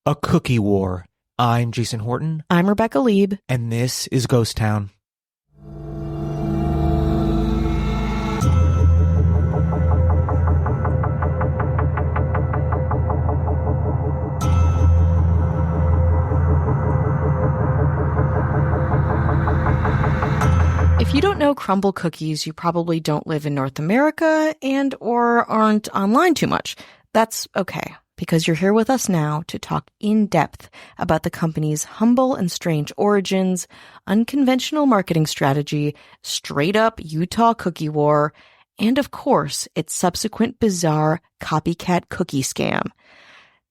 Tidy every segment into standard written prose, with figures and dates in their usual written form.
A cookie war. I'm Jason Horton. I'm Rebecca Lieb. And this is Ghost Town. If you don't know Crumbl cookies, you probably don't live in North America and or aren't online too much. That's okay, because you're here with us now to talk in depth about the company's humble and strange origins, unconventional marketing strategy, straight up Utah cookie war, and of course, its subsequent bizarre copycat cookie scam.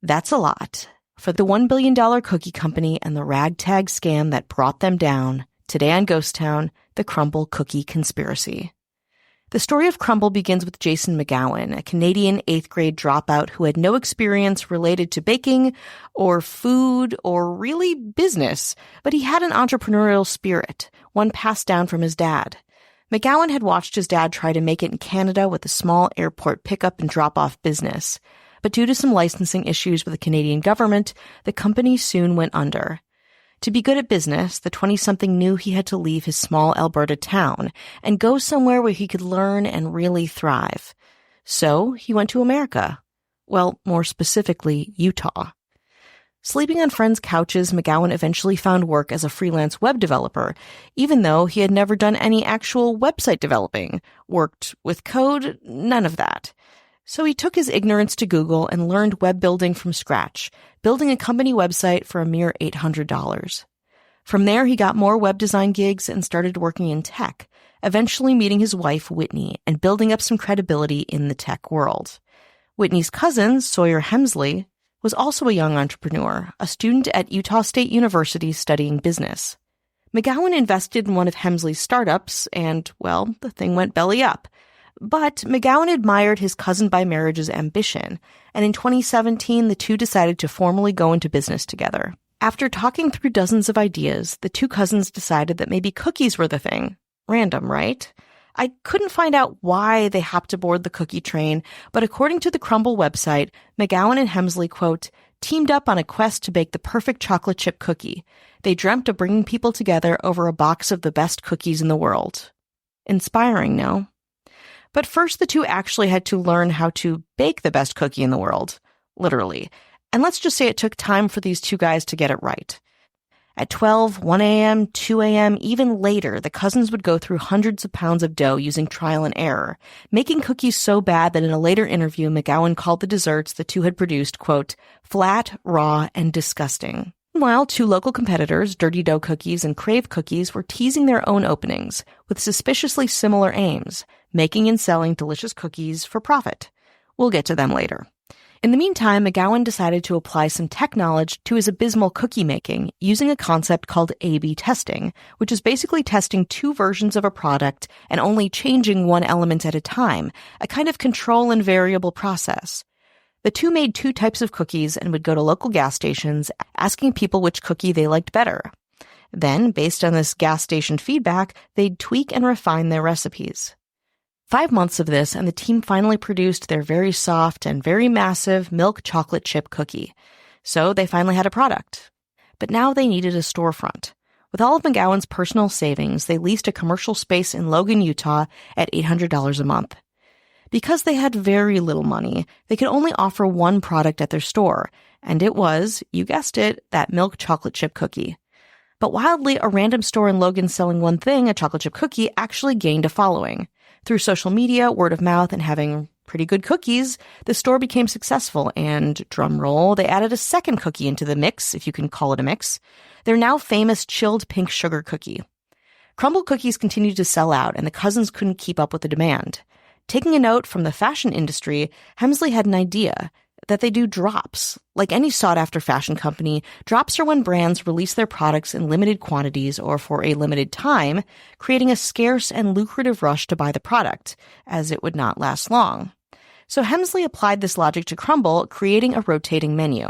That's a lot. For the $1 billion cookie company and the ragtag scam that brought them down, today on Ghost Town, the Crumbl cookie conspiracy. The story of Crumbl begins with Jason McGowan, a Canadian 8th grade dropout who had no experience related to baking or food or really business, but he had an entrepreneurial spirit, one passed down from his dad. McGowan had watched his dad try to make it in Canada with a small airport pickup and drop-off business. But due to some licensing issues with the Canadian government, the company soon went under. To be good at business, the 20-something knew he had to leave his small Alberta town and go somewhere where he could learn and really thrive. So he went to America. Well, more specifically, Utah. Sleeping on friends' couches, McGowan eventually found work as a freelance web developer, even though he had never done any actual website developing. Worked with code, none of that. So he took his ignorance to Google and learned web building from scratch, building a company website for a mere $800. From there, he got more web design gigs and started working in tech, eventually meeting his wife, Whitney, and building up some credibility in the tech world. Whitney's cousin, Sawyer Hemsley, was also a young entrepreneur, a student at Utah State University studying business. McGowan invested in one of Hemsley's startups and, well, the thing went belly up. But McGowan admired his cousin by marriage's ambition, and in 2017, the two decided to formally go into business together. After talking through dozens of ideas, the two cousins decided that maybe cookies were the thing. Random, right? I couldn't find out why they hopped aboard the cookie train, but according to the Crumbl website, McGowan and Hemsley, quote, teamed up on a quest to bake the perfect chocolate chip cookie. They dreamt of bringing people together over a box of the best cookies in the world. Inspiring, no? But first, the two actually had to learn how to bake the best cookie in the world, literally. And let's just say it took time for these two guys to get it right. At 12, 1 a.m., 2 a.m., even later, the cousins would go through hundreds of pounds of dough using trial and error, making cookies so bad that in a later interview, McGowan called the desserts the two had produced, quote, flat, raw, and disgusting. Meanwhile, two local competitors, Dirty Dough Cookies and Crave Cookies, were teasing their own openings with suspiciously similar aims, making and selling delicious cookies for profit. We'll get to them later. In the meantime, McGowan decided to apply some tech knowledge to his abysmal cookie making using a concept called A/B testing, which is basically testing two versions of a product and only changing one element at a time, a kind of control and variable process. The two made two types of cookies and would go to local gas stations asking people which cookie they liked better. Then, based on this gas station feedback, they'd tweak and refine their recipes. 5 months of this, and the team finally produced their very soft and very massive milk chocolate chip cookie. So they finally had a product. But now they needed a storefront. With all of McGowan's personal savings, they leased a commercial space in Logan, Utah at $800 a month. Because they had very little money, they could only offer one product at their store, and it was, you guessed it, that milk chocolate chip cookie. But wildly, a random store in Logan selling one thing, a chocolate chip cookie, actually gained a following. Through social media, word of mouth, and having pretty good cookies, the store became successful, and, drum roll, they added a second cookie into the mix, if you can call it a mix, their now famous chilled pink sugar cookie. Crumbl cookies continued to sell out, and the cousins couldn't keep up with the demand. Taking a note from the fashion industry, Hemsley had an idea that they do drops. Like any sought-after fashion company, drops are when brands release their products in limited quantities or for a limited time, creating a scarce and lucrative rush to buy the product, as it would not last long. So Hemsley applied this logic to Crumbl, creating a rotating menu.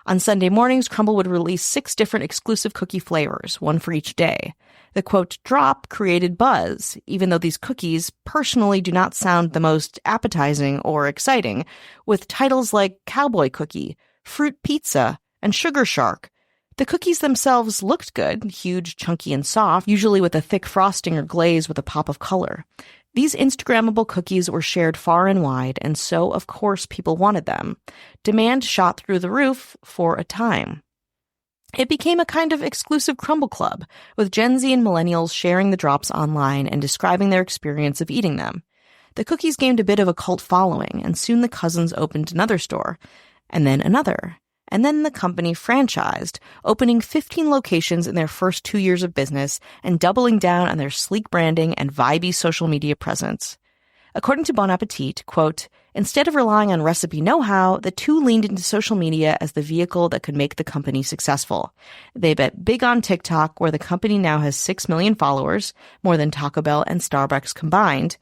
On Sunday mornings, Crumbl would release 6 different exclusive cookie flavors, one for each day. The, quote, drop created buzz, even though these cookies personally do not sound the most appetizing or exciting, with titles like Cowboy Cookie, Fruit Pizza, and Sugar Shark. The cookies themselves looked good, huge, chunky, and soft, usually with a thick frosting or glaze with a pop of color. These Instagrammable cookies were shared far and wide, and so, of course, people wanted them. Demand shot through the roof for a time. It became a kind of exclusive Crumbl club, with Gen Z and millennials sharing the drops online and describing their experience of eating them. The cookies gained a bit of a cult following, and soon the cousins opened another store, and then another. And then the company franchised, opening 15 locations in their first 2 years of business and doubling down on their sleek branding and vibey social media presence. According to Bon Appetit, quote, instead of relying on recipe know-how, the two leaned into social media as the vehicle that could make the company successful. They bet big on TikTok, where the company now has 6 million followers, more than Taco Bell and Starbucks combined.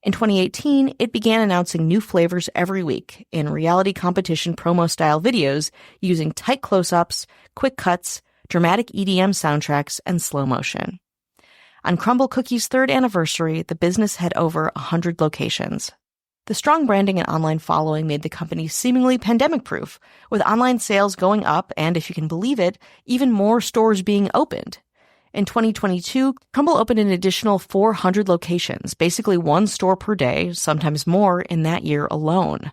In 2018, it began announcing new flavors every week in reality competition promo-style videos using tight close-ups, quick cuts, dramatic EDM soundtracks, and slow motion. On Crumbl Cookie's third anniversary, the business had over 100 locations. The strong branding and online following made the company seemingly pandemic-proof, with online sales going up and, if you can believe it, even more stores being opened. In 2022, Crumbl opened an additional 400 locations, basically one store per day, sometimes more in that year alone.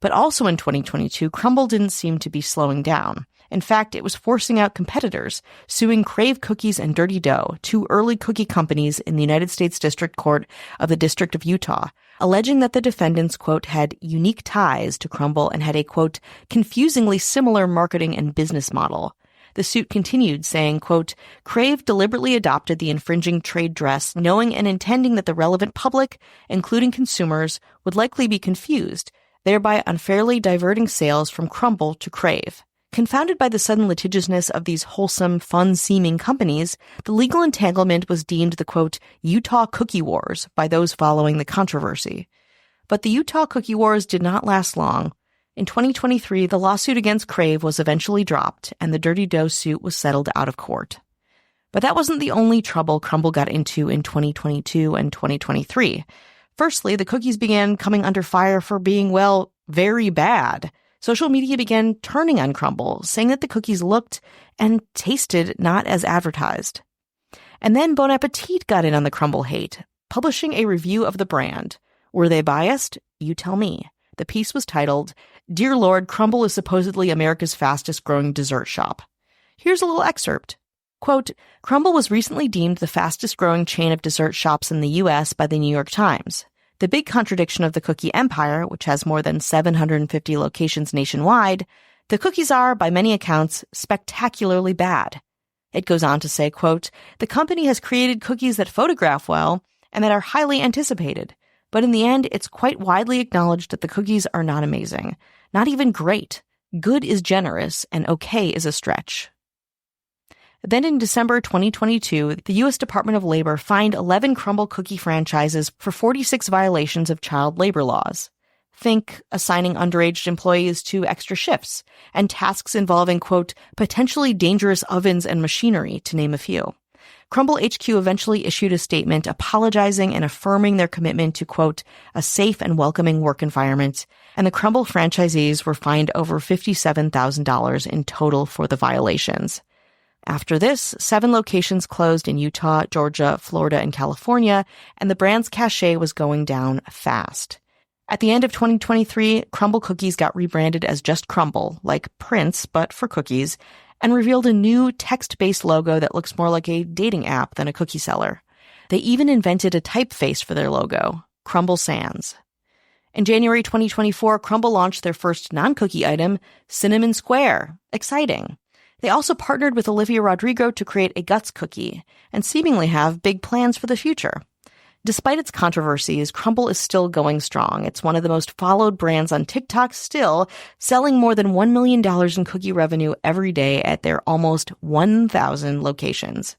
But also in 2022, Crumbl didn't seem to be slowing down. In fact, it was forcing out competitors, suing Crave Cookies and Dirty Dough, two early cookie companies in the United States District Court of the District of Utah, alleging that the defendants, quote, had unique ties to Crumbl and had a, quote, confusingly similar marketing and business model. The suit continued, saying, quote, Crave deliberately adopted the infringing trade dress, knowing and intending that the relevant public, including consumers, would likely be confused, thereby unfairly diverting sales from Crumbl to Crave. Confounded by the sudden litigiousness of these wholesome, fun-seeming companies, the legal entanglement was deemed the, quote, Utah Cookie Wars by those following the controversy. But the Utah Cookie Wars did not last long. In 2023, the lawsuit against Crave was eventually dropped, and the Dirty Dough suit was settled out of court. But that wasn't the only trouble Crumbl got into in 2022 and 2023. Firstly, the cookies began coming under fire for being, well, very bad. Social media began turning on Crumbl, saying that the cookies looked and tasted not as advertised. And then Bon Appetit got in on the Crumbl hate, publishing a review of the brand. Were they biased? You tell me. The piece was titled, Dear Lord, Crumbl is supposedly America's fastest-growing dessert shop. Here's a little excerpt. Quote, Crumbl was recently deemed the fastest-growing chain of dessert shops in the U.S. by the New York Times. The big contradiction of the cookie empire, which has more than 750 locations nationwide, the cookies are, by many accounts, spectacularly bad. It goes on to say, quote, the company has created cookies that photograph well and that are highly anticipated. But in the end, it's quite widely acknowledged that the cookies are not amazing, not even great. Good is generous, and okay is a stretch. Then in December 2022, the U.S. Department of Labor fined 11 Crumbl cookie franchises for 46 violations of child labor laws. Think assigning underage employees to extra shifts and tasks involving, quote, potentially dangerous ovens and machinery, to name a few. Crumbl HQ eventually issued a statement apologizing and affirming their commitment to, quote, a safe and welcoming work environment, and the Crumbl franchisees were fined over $57,000 in total for the violations. After this, 7 locations closed in Utah, Georgia, Florida, and California, and the brand's cachet was going down fast. At the end of 2023, Crumbl Cookies got rebranded as just Crumbl, like Prince, but for cookies, and revealed a new text-based logo that looks more like a dating app than a cookie seller. They even invented a typeface for their logo, Crumbl Sans. In January 2024, Crumbl launched their first non-cookie item, Cinnamon Square. Exciting. They also partnered with Olivia Rodrigo to create a Guts cookie, and seemingly have big plans for the future. Despite its controversies, Crumbl is still going strong. It's one of the most followed brands on TikTok still, selling more than $1 million in cookie revenue every day at their almost 1,000 locations.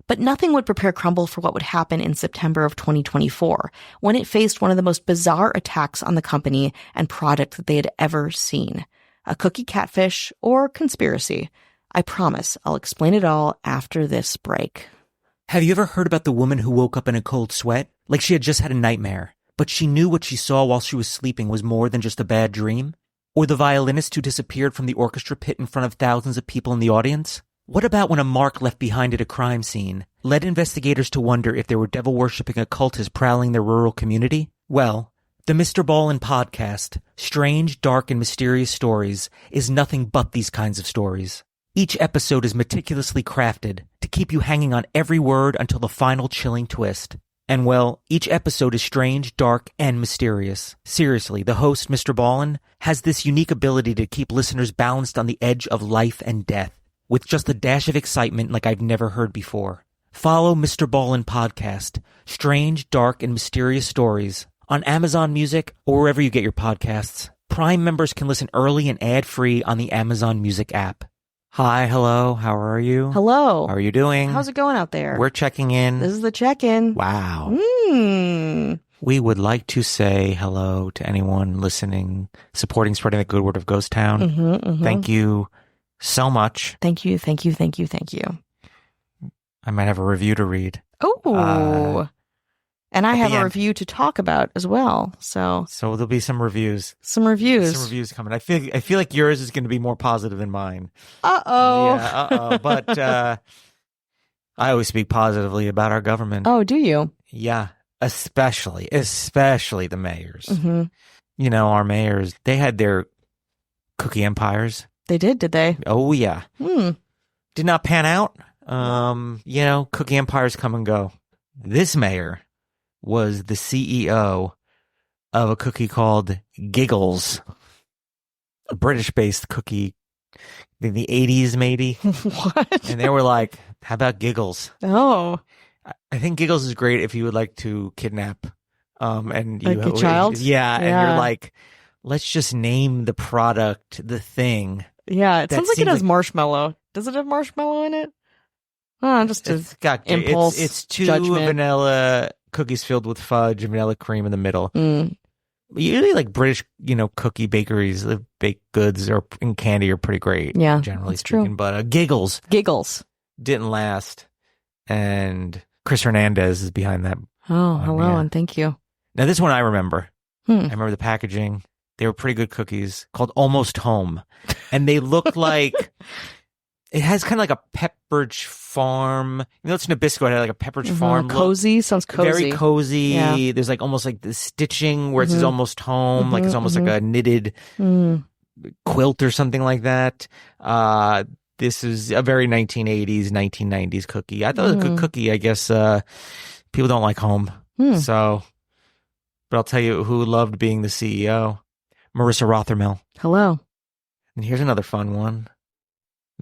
But nothing would prepare Crumbl for what would happen in September of 2024, when it faced one of the most bizarre attacks on the company and product that they had ever seen. A cookie catfish or conspiracy. I promise I'll explain it all after this break. Have you ever heard about the woman who woke up in a cold sweat? Like she had just had a nightmare, but she knew what she saw while she was sleeping was more than just a bad dream? Or the violinist who disappeared from the orchestra pit in front of thousands of people in the audience? What about when a mark left behind at a crime scene led investigators to wonder if there were devil-worshipping occultists prowling their rural community? Well, the Mr. Ballin podcast, Strange, Dark, and Mysterious Stories, is nothing but these kinds of stories. Each episode is meticulously crafted to keep you hanging on every word until the final chilling twist. And well, each episode is strange, dark, and mysterious. Seriously, the host, Mr. Ballin, has this unique ability to keep listeners balanced on the edge of life and death, with just a dash of excitement like I've never heard before. Follow Mr. Ballin podcast, Strange, Dark, and Mysterious Stories, on Amazon Music or wherever you get your podcasts. Prime members can listen early and ad-free on the Amazon Music app. Hi, hello, how are you? Hello. How are you doing? How's it going out there? We're checking in. This is the check-in. Wow. Mm. We would like to say hello to anyone listening, supporting, spreading the good word of Ghost Town. Thank you so much. Thank you, thank you, thank you, thank you. I might have a review to read. Oh. And I have a end. review to talk about as well. So there'll be some reviews. Some reviews. Some reviews coming. I feel like yours is going to be more positive than mine. Uh-oh. Yeah, But I always speak positively about our government. Oh, do you? Yeah, especially the mayors. Mm-hmm. You know, our mayors, they had their cookie empires. They did they? Oh, yeah. Hmm. Did not pan out. You know, cookie empires come and go. This mayor was the CEO of a cookie called Giggles, a British-based cookie in the 80s, maybe. What? And they were like, how about Giggles? Oh. I think Giggles is great if you would like to kidnap and like a child? Yeah, and you're like, let's just name the product, the thing. Yeah, it sounds like it has marshmallow. Does it have marshmallow in it? Oh, just it's got impulse. It's two judgment. vanilla cookies filled with fudge and vanilla cream in the middle. Mm. Usually, like British, cookie bakeries, the baked goods and candy are pretty great. Yeah, generally that's speaking. true. But Giggles didn't last, and Chris Hernandez is behind that. Oh, hello, and thank you. Now, this one I remember. I remember the packaging. They were pretty good cookies called Almost Home, and they look like. It has kind of like a Pepperidge Farm. It's Nabisco. It had like a Pepperidge Farm look. Cozy. Sounds cozy. Very cozy. Yeah. There's like almost like the stitching where it says Almost Home. Like it's almost like a knitted quilt or something like that. This is a very 1980s, 1990s cookie. I thought it was a good cookie. I guess people don't like home. So, but I'll tell you who loved being the CEO. Marissa Rothermel. Hello. And here's another fun one.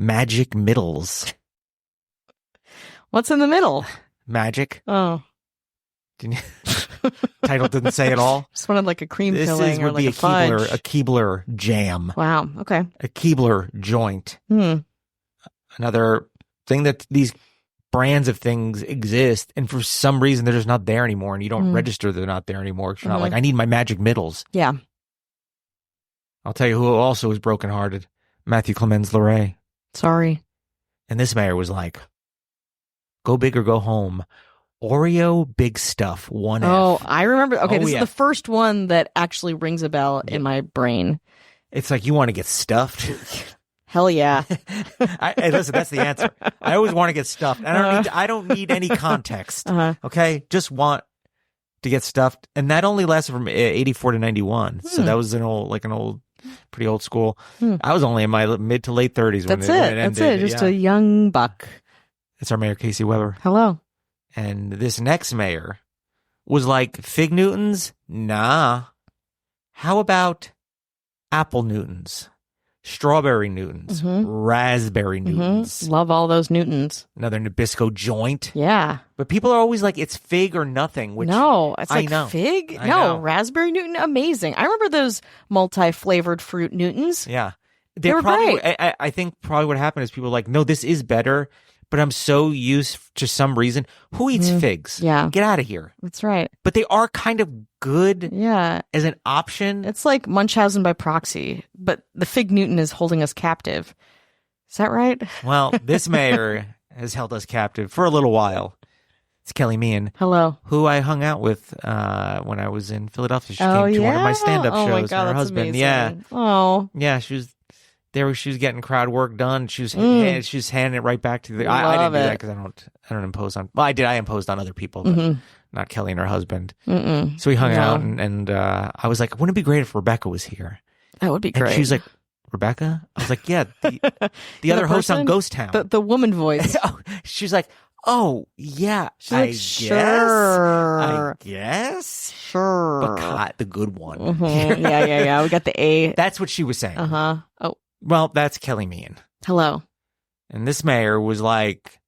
Magic Middles. What's in the middle? Magic. Oh. Title didn't say it all. Just wanted like a cream this filling or would like be a fudge. a Keebler jam. Wow. Okay. A Keebler joint. Another thing that these brands of things exist, and for some reason they're just not there anymore, and you don't register they're not there anymore. You're not like, I need my Magic Middles. Yeah. I'll tell you who also is brokenhearted. Matthew Clemens Leray. Sorry. And this mayor was like, go big or go home. Oreo Big Stuff 1F. Oh, I remember. Okay, this yeah. is the first one that actually rings a bell in my brain. It's like, you want to get stuffed? Hell yeah. Hey, listen, that's the answer. I always want to get stuffed. I don't need any context. Okay? Just want to get stuffed. And that only lasted from 84 to 91. So that was pretty old school. I was only in my mid to late 30s when it ended. That's it. Just a young buck. It's our mayor, Casey Weber. Hello. And this next mayor was like, Fig Newtons? Nah. How about Apple Newtons? Strawberry Newtons? Raspberry Newtons? Love all those Newtons. Another Nabisco joint? Yeah. But people are always like, it's fig or nothing. Which no, it's like I know. fig. I No, know. raspberry Newton, amazing. I remember those multi-flavored fruit Newtons. Yeah. They were probably, great. I think probably what happened is people were like, no, this is better, but I'm so used to some reason. Who eats figs? Yeah. Get out of here. That's right. But they are kind of good Yeah. as an option. It's like Munchausen by proxy, but the fig Newton is holding us captive. Is that right? Well, this mayor has held us captive for a little while. It's Kelly Meehan, Hello. who I hung out with when I was in Philadelphia. She came to one of yeah? my stand-up Oh my shows. God, And her that's husband, amazing. yeah, Oh, yeah, she was there. She was getting crowd work done. She was handing it right back to the. I didn't Love do that it. because I don't impose on. Well, I did. I imposed on other people, but not Kelly and her husband. Mm-mm. So we hung No. out, and I was like, "Wouldn't it be great if Rebecca was here?" That would be great. And she was like, "Rebecca?" I was like, "Yeah, the other host on Ghost Town." The woman voice. She's like, "Oh yeah, She's like, sure. I guess, Sure. but God, the good one." Mhm. Yeah. We got the A. That's what she was saying. Oh, Well, that's Kelly Meehan, hello. and this mayor was like,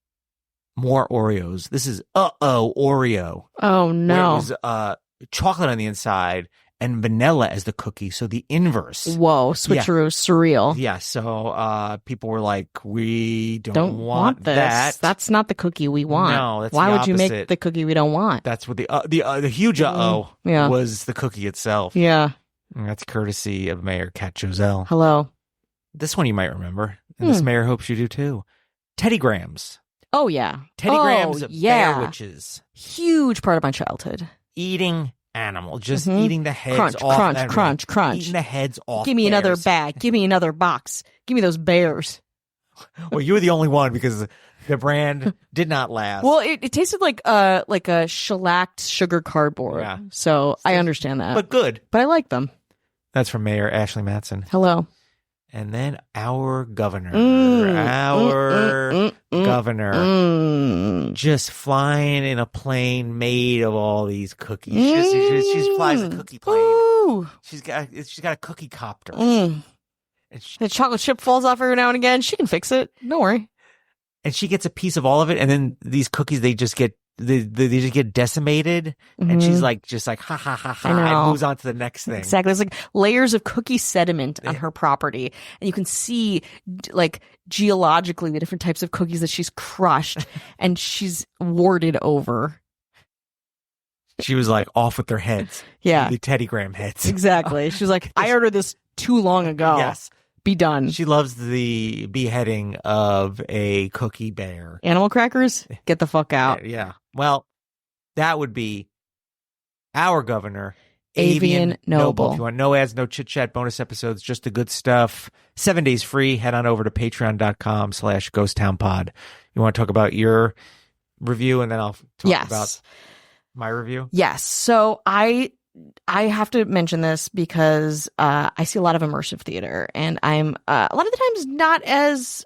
"More Oreos. This is Oreo." Oh Where no. it was chocolate on the inside and vanilla as the cookie, so the inverse. Whoa, switcheroo, surreal. Yeah, so people were like, "We Don't want this. that." That's not the cookie we want. No, that's Why the would you make opposite. the cookie we don't want? That's what the huge Yeah. was the cookie itself. Yeah. And that's courtesy of Mayor Kat Joselle. Hello. This one you might remember, and this mayor hopes you do too. Teddy Grahams. Oh yeah. Teddy Grahams, yeah. bear witches. Huge part of my childhood. Eating animal, just eating the heads Crunch, off. crunch, animal. crunch, crunch. Eating the heads off. Give me another bears. bag. Give me another box. Give me those bears. Well, you were the only one because the brand did not last. Well, it tasted like a shellacked sugar cardboard. Yeah. So I understand that. but good. But I like them. That's from Mayor Ashley Matson. Hello. And then our governor, Mm, governor, just flying in a plane made of all these cookies. She flies a cookie plane. Ooh. She's got a cookie copter. Mm. And she, The chocolate chip falls off every now and again. She can fix it. Don't worry. and she gets a piece of all of it, and then these cookies they just get decimated, and she's like ha ha ha ha, I know. and moves on to the next thing. Exactly. It's like layers of cookie sediment on her property. And you can see like geologically the different types of cookies that she's crushed and she's warded over. She was like off with their heads. Yeah. The Teddy Graham heads. Exactly. She was like, I ordered this too long ago. Yes. Be done. She loves the beheading of a cookie bear. Animal crackers? Get the fuck out. Yeah. Well, that would be our governor, Avian Noble. If you want no ads, no chit chat, bonus episodes, just the good stuff. 7 days free. Head on over to patreon.com/ghosttownpod. You want to talk about your review, and then I'll talk about my review? Yes. So I have to mention this because I see a lot of immersive theater, and I'm a lot of the times not as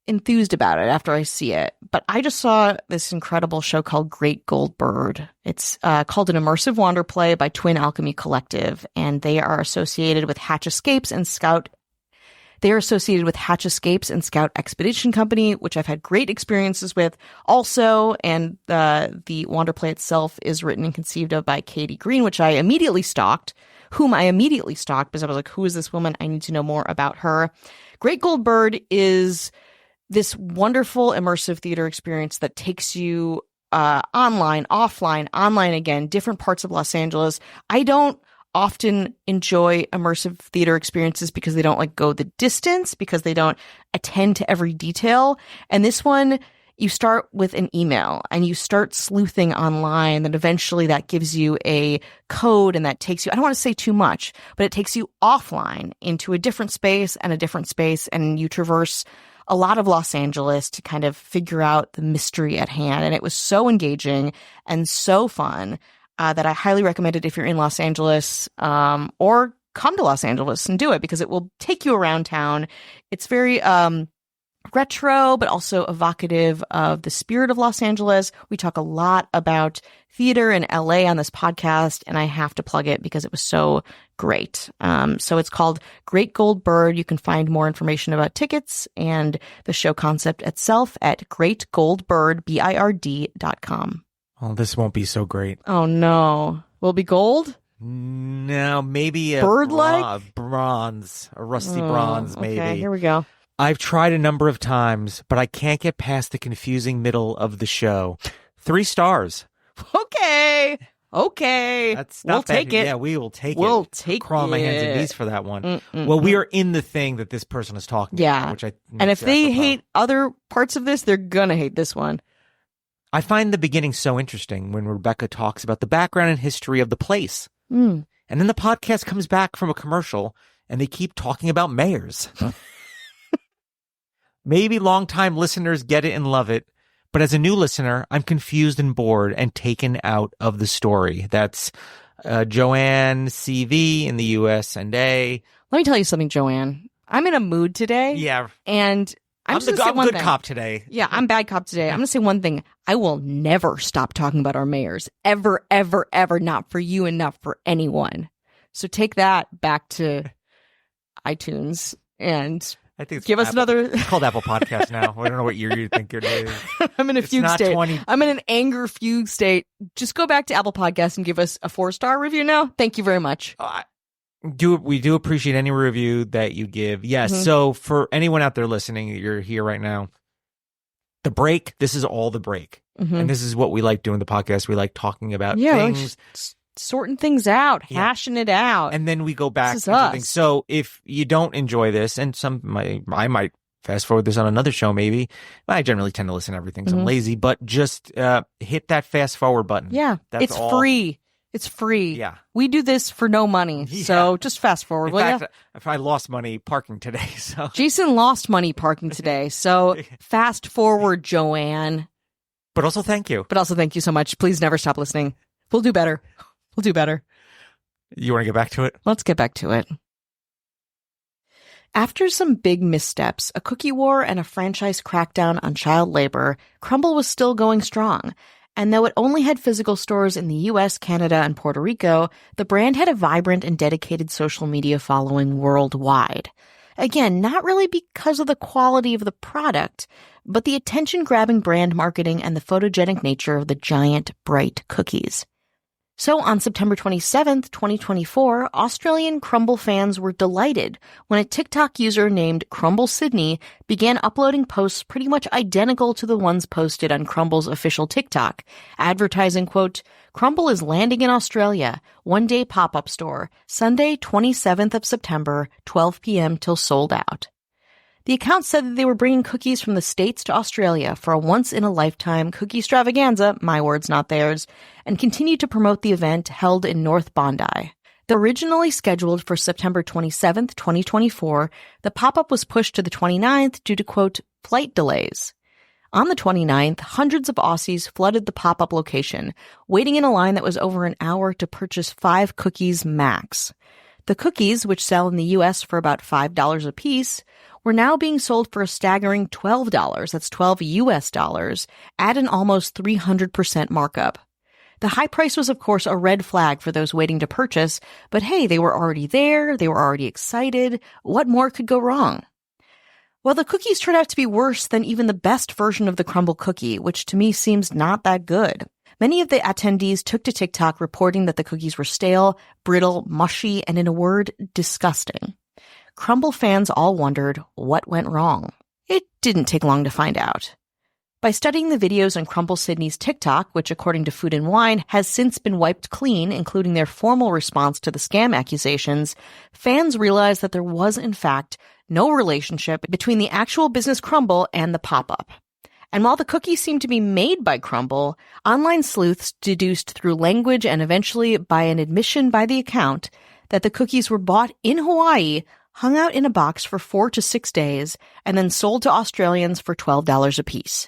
enthused about it after I see it. But I just saw this incredible show called Great Gold Bird. It's called an immersive wander play by Twin Alchemy Collective, and they are associated with Hatch Escapes and Scout. They are associated with Hatch Escapes and Scout Expedition Company, which I've had great experiences with also. And the wander play itself is written and conceived of by Katie Green, whom I immediately stalked because I was like, who is this woman? I need to know more about her. Great Gold Bird is this wonderful immersive theater experience that takes you online, offline, online again, different parts of Los Angeles. I don't often enjoy immersive theater experiences because they don't like go the distance, because they don't attend to every detail. And this one, you start with an email and you start sleuthing online, then eventually that gives you a code, and that takes you, I don't want to say too much, but it takes you offline into a different space, and you traverse a lot of Los Angeles to kind of figure out the mystery at hand. And it was so engaging and so fun that I highly recommend it if you're in Los Angeles, or come to Los Angeles and do it, because it will take you around town. It's very retro, but also evocative of the spirit of Los Angeles. We talk a lot about theater in LA on this podcast, and I have to plug it because it was so great. So it's called Great Gold Bird. You can find more information about tickets and the show concept itself at greatgoldbird.com. Well, this won't be so great. Oh no. Will it be gold? No, maybe a bird-like? bronze, a rusty bronze, maybe. Okay, here we go. I've tried a number of times, but I can't get past the confusing middle of the show. 3 stars. Okay. That's not we'll bad. take it. Yeah, we will take it. We'll take Crawl on my hands and it. knees for that one. Well, we are in the thing that this person is talking about, which and if they hate other parts of this, they're gonna hate this one. I find the beginning so interesting when Rebecca talks about the background and history of the place. Mm. And then the podcast comes back from a commercial and they keep talking about mayors. Maybe longtime listeners get it and love it, but as a new listener, I'm confused and bored and taken out of the story. That's Joanne CV in the USA. Let me tell you something, Joanne. I'm in a mood today. Yeah. And I'm the good cop today. Yeah, I'm bad cop today. I'm going to say one thing. I will never stop talking about our mayors. Ever, ever, ever. Not for you and not for anyone. So take that back to iTunes and I think give us another. It's called Apple Podcast now. I don't know what year you think it is. I'm in a fugue state. I'm in an anger fugue state. Just go back to Apple Podcast and give us a 4-star review now. Thank you very much. We do appreciate any review that you give. Yes. Mm-hmm. So for anyone out there listening, you're here right now. The break. This is all the break, and this is what we like doing the podcast. We like talking about things, sorting things out, hashing it out, and then we go back to things. So if you don't enjoy this, and I might fast forward this on another show. Maybe I generally tend to listen to everything, so I'm lazy. But just hit that fast forward button. Yeah, it's free. It's free. Yeah. We do this for no money. Yeah. So just fast forward. In fact, if I lost money parking today. So Jason lost money parking today. So fast forward, Joanne. But also thank you. But also thank you so much. Please never stop listening. We'll do better. We'll do better. You want to get back to it? Let's get back to it. After some big missteps, a cookie war, and a franchise crackdown on child labor, Crumbl was still going strong. And though it only had physical stores in the US, Canada, and Puerto Rico, the brand had a vibrant and dedicated social media following worldwide. Again, not really because of the quality of the product, but the attention-grabbing brand marketing and the photogenic nature of the giant, bright cookies. So on September 27th, 2024, Australian Crumbl fans were delighted when a TikTok user named Crumbl Sydney began uploading posts pretty much identical to the ones posted on Crumbl's official TikTok, advertising, quote, "Crumbl is landing in Australia, one-day pop-up store, Sunday, 27th of September, 12 p.m. till sold out." The account said that they were bringing cookies from the States to Australia for a once-in-a-lifetime cookie extravaganza, my words, not theirs, and continued to promote the event held in North Bondi. Though originally scheduled for September 27th, 2024, the pop-up was pushed to the 29th due to, quote, flight delays. On the 29th, hundreds of Aussies flooded the pop-up location, waiting in a line that was over an hour to purchase 5 cookies max. The cookies, which sell in the U.S. for about $5 a piece, were now being sold for a staggering $12, that's $12 US, at an almost 300% markup. The high price was, of course, a red flag for those waiting to purchase, but hey, they were already there, they were already excited. What more could go wrong? Well, the cookies turned out to be worse than even the best version of the Crumbl cookie, which to me seems not that good. Many of the attendees took to TikTok reporting that the cookies were stale, brittle, mushy, and in a word, disgusting. Crumbl fans all wondered what went wrong. It didn't take long to find out. By studying the videos on Crumbl Sydney's TikTok, which according to Food and Wine has since been wiped clean, including their formal response to the scam accusations, fans realized that there was, in fact, no relationship between the actual business Crumbl and the pop-up. And while the cookies seemed to be made by Crumbl, online sleuths deduced through language and eventually by an admission by the account that the cookies were bought in Hawaii, hung out in a box for 4 to 6 days, and then sold to Australians for $12 a piece.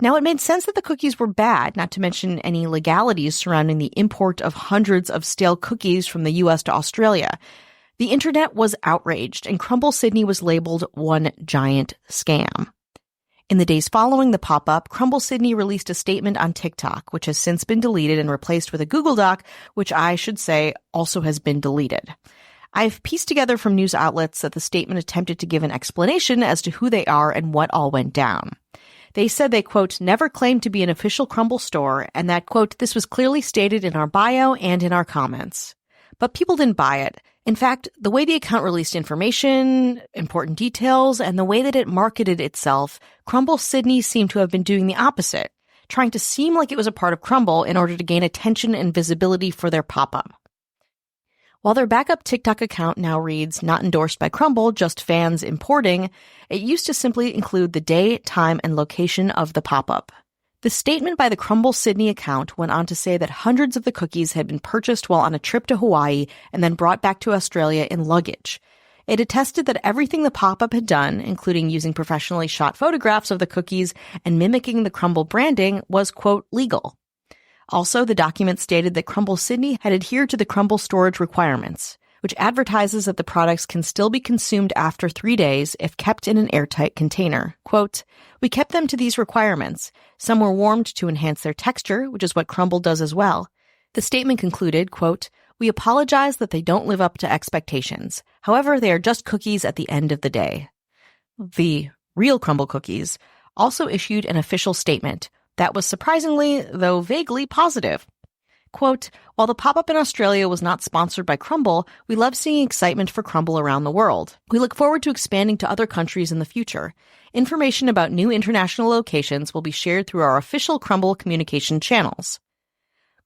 Now, it made sense that the cookies were bad, not to mention any legalities surrounding the import of hundreds of stale cookies from the U.S. to Australia. The internet was outraged, and Crumbl Sydney was labeled one giant scam. In the days following the pop-up, Crumbl Sydney released a statement on TikTok, which has since been deleted and replaced with a Google Doc, which I should say also has been deleted. I've pieced together from news outlets that the statement attempted to give an explanation as to who they are and what all went down. They said they, quote, never claimed to be an official Crumbl store and that, quote, this was clearly stated in our bio and in our comments. But people didn't buy it. In fact, the way the account released information, important details, and the way that it marketed itself, Crumbl Sydney seemed to have been doing the opposite, trying to seem like it was a part of Crumbl in order to gain attention and visibility for their pop-up. While their backup TikTok account now reads, not endorsed by Crumbl, just fans importing, it used to simply include the day, time, and location of the pop-up. The statement by the Crumbl Sydney account went on to say that hundreds of the cookies had been purchased while on a trip to Hawaii and then brought back to Australia in luggage. It attested that everything the pop-up had done, including using professionally shot photographs of the cookies and mimicking the Crumbl branding, was, quote, legal. Also, the document stated that Crumbl Sydney had adhered to the Crumbl storage requirements, which advertises that the products can still be consumed after 3 days if kept in an airtight container. Quote, we kept them to these requirements. Some were warmed to enhance their texture, which is what Crumbl does as well. The statement concluded, quote, we apologize that they don't live up to expectations. However, they are just cookies at the end of the day. The real Crumbl cookies also issued an official statement that was surprisingly, though vaguely, positive. Quote, while the pop-up in Australia was not sponsored by Crumbl, we love seeing excitement for Crumbl around the world. We look forward to expanding to other countries in the future. Information about new international locations will be shared through our official Crumbl communication channels.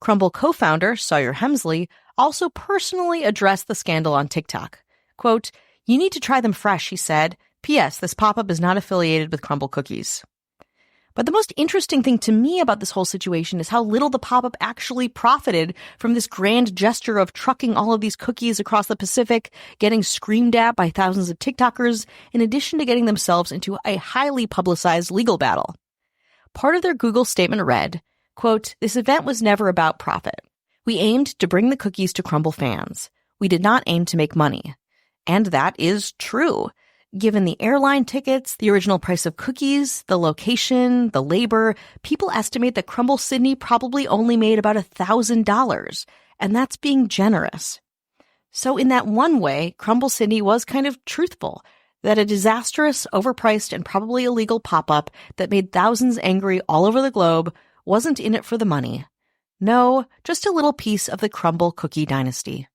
Crumbl co-founder Sawyer Hemsley also personally addressed the scandal on TikTok. Quote, you need to try them fresh, he said. P.S. This pop-up is not affiliated with Crumbl cookies. But the most interesting thing to me about this whole situation is how little the pop-up actually profited from this grand gesture of trucking all of these cookies across the Pacific, getting screamed at by thousands of TikTokers, in addition to getting themselves into a highly publicized legal battle. Part of their Google statement read, quote, this event was never about profit. We aimed to bring the cookies to Crumbl fans. We did not aim to make money. And that is true. Given the airline tickets, the original price of cookies, the location, the labor, people estimate that Crumbl Sydney probably only made about $1,000, and that's being generous. So in that one way, Crumbl Sydney was kind of truthful, that a disastrous, overpriced, and probably illegal pop-up that made thousands angry all over the globe wasn't in it for the money. No, just a little piece of the Crumbl cookie dynasty.